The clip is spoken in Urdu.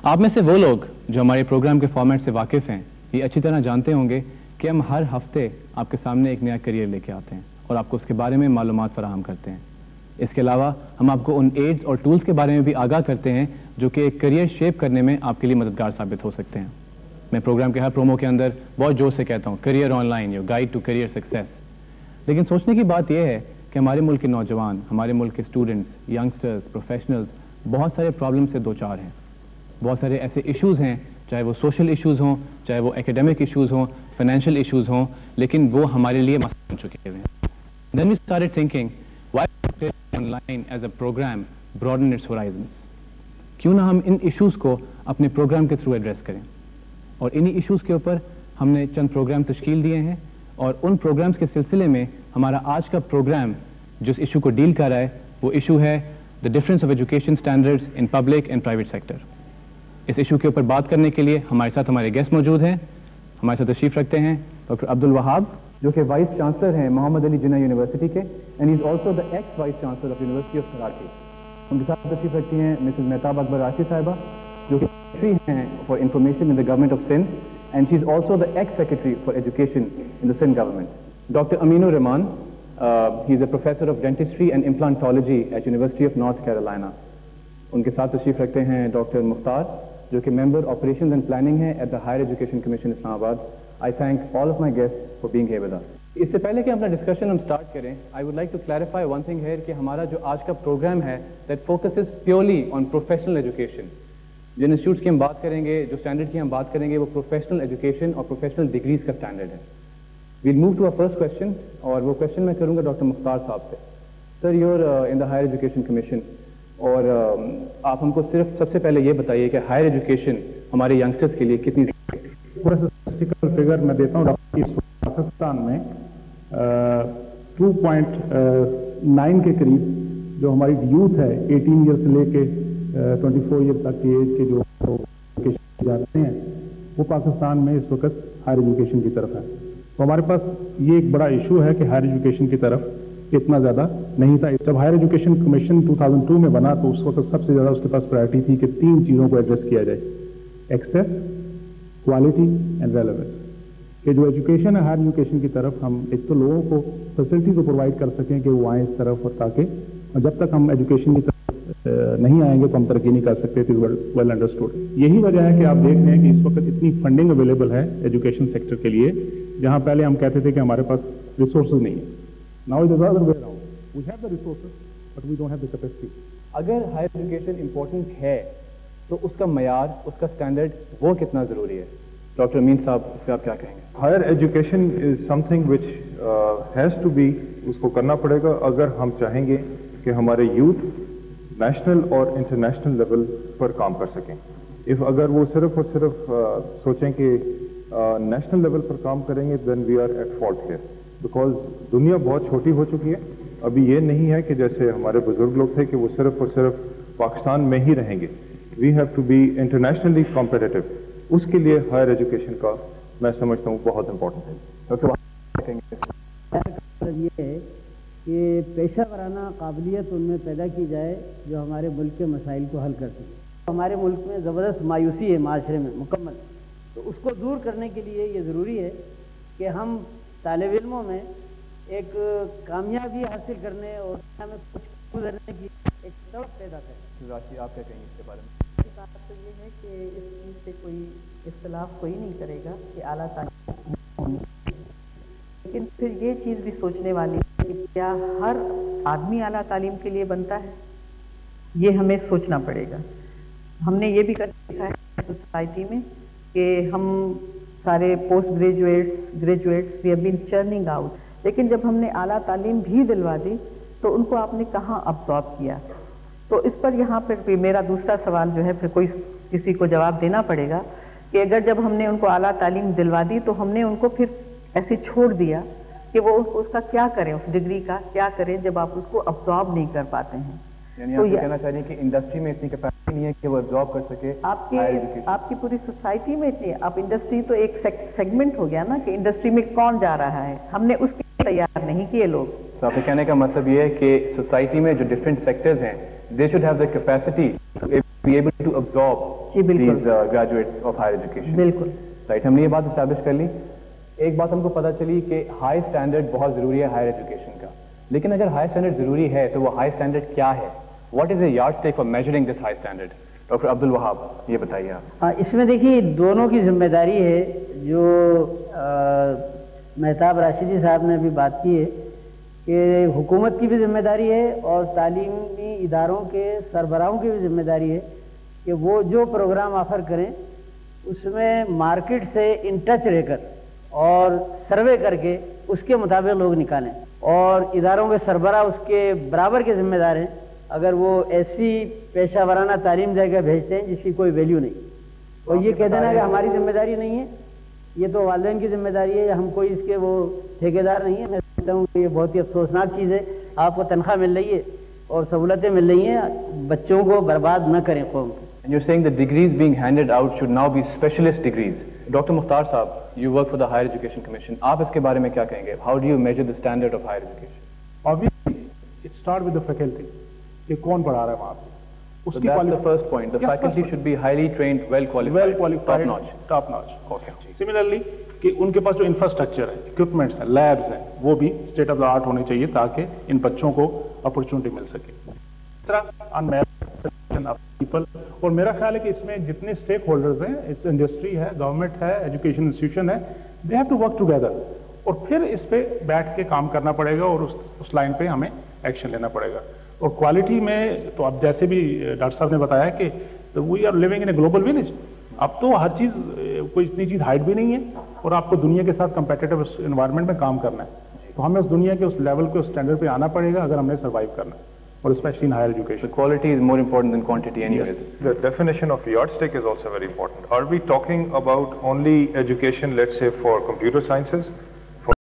آپ میں سے وہ لوگ جو ہمارے پروگرام کے فارمیٹ سے واقف ہیں یہ اچھی طرح جانتے ہوں گے کہ ہم ہر ہفتے آپ کے سامنے ایک نیا کریئر لے کے آتے ہیں اور آپ کو اس کے بارے میں معلومات فراہم کرتے ہیں. اس کے علاوہ ہم آپ کو ان ایڈز اور ٹولز کے بارے میں بھی آگاہ کرتے ہیں جو کہ ایک کریئر شیپ کرنے میں آپ کے لیے مددگار ثابت ہو سکتے ہیں. میں پروگرام کے ہر پرومو کے اندر بہت زور سے کہتا ہوں career online, your guide to career success. لیکن سوچنے کی بات یہ ہے کہ ہمارے ملک کے نوجوان، ہمارے ملک کے اسٹوڈنٹس، ینگسٹرز، پروفیشنلز بہت سارے پرابلم سے دوچار ہیں. بہت سارے ایسے ایشوز ہیں، چاہے وہ سوشل ایشوز ہوں، چاہے وہ ایکیڈیمک ایشوز ہوں، فائنینشیل ایشوز ہوں، لیکن وہ ہمارے لیے مسئلہ بن چکے ہوئے ہیں. Then we started thinking, why online as a program broaden its horizons? کیوں نہ ہم ان ایشوز کو اپنے پروگرام کے تھرو ایڈریس کریں؟ اور انہی ایشوز کے اوپر ہم نے چند پروگرام تشکیل دیے ہیں اور ان پروگرامز کے سلسلے میں ہمارا آج کا پروگرام جس ایشو کو ڈیل کر رہا ہے وہ ایشو ہے the difference of education standards in public and private sector. اس ایشو کے اوپر بات کرنے کے لیے ہمارے ساتھ ہمارے گیسٹ موجود ہیں. ہمارے ساتھ تشریف رکھتے ہیں ڈاکٹر عبد الوہاب جو کہ وائس چانسلر ہیں محمد علی جناح یونیورسٹی کے and he is also the ex vice chancellor of university of Karachi. ان کے ساتھ تشریف رکھتی ہیں مسز مہتاب اکبر راشد صاحبہ جو کہ سیکریٹری ہیں for information in the government of Sindh and she is also the ex secretary for education in the Sindh government. Doctor Amin ur Rahman he is a professor of dentistry and implantology at university of North Carolina. ان کے ساتھ تشریف رکھتے ہیں ڈاکٹر مختار جو کہ ممبر آپریشنز اینڈ پلاننگ ہے at the higher education commission Islamabad. I thank all of my guest for being here with us. اس سے پہلے کہ اپنا ڈسکشن ہم سٹارٹ کریں I would like to clarify one thing here کہ ہمارا جو آج کا پروگرام ہے that focuses purely on professional education. جن انسٹیٹیوٹس کی ہم بات کریں گے، جو اسٹینڈرڈ کی ہم بات کریں گے وہ پروفیشنل ایجوکیشن اور پروفیشنل ڈگریز کا اسٹینڈرڈ ہے. We'll move to first question اور وہ کوشچن میں کروں گا ڈاکٹر مختار صاحب سے. Sir you're in the higher education commission اور آپ ہم کو صرف سب سے پہلے یہ بتائیے کہ ہائر ایجوکیشن ہمارے ینگسٹرز کے لیے کتنی پورا اسٹیٹسٹیکل فگر میں دیتا ہوں. پاکستان میں 2.9 کے قریب جو ہماری یوتھ ہے 18 ایئر سے لے کے 24 ایئر تک کی ایج کے جو ایجوکیشن جاتے ہیں وہ پاکستان میں اس وقت ہائر ایجوکیشن کی طرف ہے. تو ہمارے پاس یہ ایک بڑا ایشو ہے کہ ہائر ایجوکیشن کی طرف اتنا زیادہ نہیں تھا. جب ہائر ایجوکیشن کمیشن 2002 میں بنا تو اس وقت سب سے زیادہ اس کے پاس پرائرٹی تھی کہ 3 چیزوں کو ایڈریس کیا جائے: ایکسیس، کوالٹی اینڈ ریلیونس. کہ جو ایجوکیشن ہے ہائر ایجوکیشن کی طرف ہم ایک تو لوگوں کو فیسلٹی تو پرووائڈ کر سکیں کہ وہ آئیں اس طرف، اور تاکہ جب تک ہم ایجوکیشن کی طرف نہیں آئیں گے تو ہم ترقی نہیں کر سکتے. It is well understood. یہی وجہ ہے کہ آپ دیکھ رہے ہیں کہ اس وقت اتنی فنڈنگ اویلیبل ہے ایجوکیشن سیکٹر کے لیے جہاں پہلے ہم کہتے تھے کہ ہمارے پاس ریسورسز نہیں ہیں. Now it is other way around. We have the resources but we don't have the capacity. اگر ہائر ایجوکیشن امپورٹنٹ ہے تو اس کا معیار، اس کا اسٹینڈرڈ وہ کتنا ضروری ہے؟ ڈاکٹر امین صاحب اس پہ آپ کیا کہیں گے؟ Higher education is something which has to be. اس کو کرنا پڑے گا اگر ہم چاہیں گے کہ ہمارے یوتھ نیشنل اور انٹرنیشنل لیول پر کام کر سکیں. اگر وہ صرف اور صرف سوچیں کہ نیشنل لیول پر کام کریں گے then we are at fault here. Because دنیا بہت چھوٹی ہو چکی ہے. ابھی یہ نہیں ہے کہ جیسے ہمارے بزرگ لوگ تھے کہ وہ صرف اور صرف پاکستان میں ہی رہیں گے. We have to be internationally competitive. اس کے لیے ہائر ایجوکیشن کا میں سمجھتا ہوں بہت امپورٹنٹ ہے. یہ ہے کہ پیشہ ورانہ قابلیت ان میں پیدا کی جائے جو ہمارے ملک کے مسائل کو حل کر سکے. ہمارے ملک میں زبردست مایوسی ہے معاشرے میں مکمل. تو اس کو دور کرنے کے لیے یہ ضروری ہے کہ ہم طالب علموں میں ایک کامیابی حاصل کرنے اور ہمیں کچھ گزرنے کی ایک طرف پیدا کریں. راشد آپ کیا کہیں گے اس کے بارے میں؟ بات تو یہ ہے کہ اس چیز سے کوئی اختلاف کوئی نہیں کرے گا کہ اعلیٰ تعلیم ہونی، لیکن پھر یہ چیز بھی سوچنے والی ہے کہ کیا ہر آدمی اعلیٰ تعلیم کے لیے بنتا ہے؟ یہ ہمیں سوچنا پڑے گا. ہم نے یہ بھی کر دیکھا ہے سوسائٹی میں کہ ہم سارے post graduates we have been churning out, لیکن جب ہم نے اعلیٰ تعلیم بھی دلوا دی تو ان کو آپ نے کہاں ابزارب کیا؟ تو اس پر یہاں پہ میرا دوسرا سوال جو ہے پھر کوئی کسی کو جواب دینا پڑے گا کہ اگر جب ہم نے ان کو اعلیٰ تعلیم دلوا دی تو ہم نے ان کو پھر ایسے چھوڑ دیا کہ وہ اس کا کیا کریں، اس ڈگری کا کیا کریں جب آپ اس کو ابزارب نہیں کر پاتے ہیں. یعنی آپ کہنا چاہ رہے ہیں کہ انڈسٹری میں اتنی کیپیسٹی نہیں ہے کہ وہ ابزارب کر سکے. آپ کی پوری سوسائٹی میں اتنی، اب انڈسٹری تو ایک سیگمنٹ ہو گیا نا کہ انڈسٹری میں کون جا رہا ہے، ہم نے اس کے لیے تیار نہیں کیے لوگ. تو آپ کے کہنے کا مطلب یہ ہے کہ سوسائٹی میں جو ڈفرینٹ سیکٹرز ہیں they should have the capacity to be able to absorb جی بالکل these graduates of higher education. بالکل رائٹ ہم نے یہ بات اسٹیبلش کر لی. ایک بات ہم کو پتہ چلی کہ ہائی اسٹینڈرڈ بہت ضروری ہے ہائر ایجوکیشن کا, لیکن اگر ہائی اسٹینڈرڈ ضروری ہے تو وہ ہائی اسٹینڈرڈ کیا ہے؟ What is a yardstick for measuring this high standard? Doctor Abdul Wahab یہ بتائیے آپ. اس میں دیکھیے دونوں کی ذمہ داری ہے. جو مہتاب راشدی صاحب نے ابھی بات کی ہے کہ حکومت کی بھی ذمہ داری ہے اور تعلیمی اداروں کے سربراہوں کی بھی ذمہ داری ہے کہ وہ جو پروگرام آفر کریں اس میں مارکیٹ سے ان ٹچ رہ کر اور سروے کر کے اس کے مطابق لوگ نکالیں, اور اداروں کے سربراہ اس کے برابر کے ذمہ دار ہیں اگر وہ ایسی پیشہ ورانہ تعلیم جگہ بھیجتے ہیں جس کی کوئی ویلیو نہیں, اور یہ کہہ دینا کہ ہماری ذمہ داری نہیں ہے, یہ تو والدین کی ذمہ داری ہے, ہم کوئی اس کے وہ ٹھیکیدار نہیں ہے. میں سمجھتا ہوں کہ یہ بہت ہی افسوسناک چیز ہے. آپ کو تنخواہ مل رہی ہے اور سہولتیں مل رہی ہیں, بچوں کو برباد نہ کریں قوم کو. And you're saying the degrees being handed out should now be specialist degrees. Dr. Mukhtar Saab, you work for the Higher Education Commission. آپ اس کے بارے میں کیا کہیں گے؟ How do you measure the standard of higher education? Obviously, it starts with the faculty. کہ کون پڑھا رہا ہے وہاں پہ. So that's the first point. The faculty should be highly trained, well qualified, top notch. Top notch. Okay. Similarly, کہ ان کے پاس جو انفراسٹرکچر ہے, equipments ہیں, labs ہیں, وہ بھی state of the art ہونے چاہیے تاکہ ان بچوں کو اپرچونٹی مل سکے. اس طرح unmatched selection of people. اور میرا خیال ہے کہ اس میں جتنے اسٹیک ہولڈرز ہیں, اس انڈسٹری ہے, گورنمنٹ ہے, ایجوکیشن انسٹیٹیوشن ہے, they have to work together. اور پھر اس پہ بیٹھ کے کام کرنا پڑے گا اور اس لائن پہ ہمیں ایکشن لینا پڑے گا. اور کوالٹی میں تو اب جیسے بھی ڈاکٹر صاحب نے بتایا کہ we are living in a global village. اب تو ہر چیز کوئی اتنی چیز ہائڈ بھی نہیں ہے اور آپ کو دنیا کے ساتھ کمپیٹیٹو انوائرمنٹ میں کام کرنا ہے. تو ہمیں اس دنیا کے اس لیول کے اس اسٹینڈرڈ پہ آنا پڑے گا اگر ہم نے سروائیو کرنا ہے, اور specially in higher education. The quality is more important than quantity anyways. The definition of yardstick is also very important. Are we talking about only education, let's say, for computer sciences?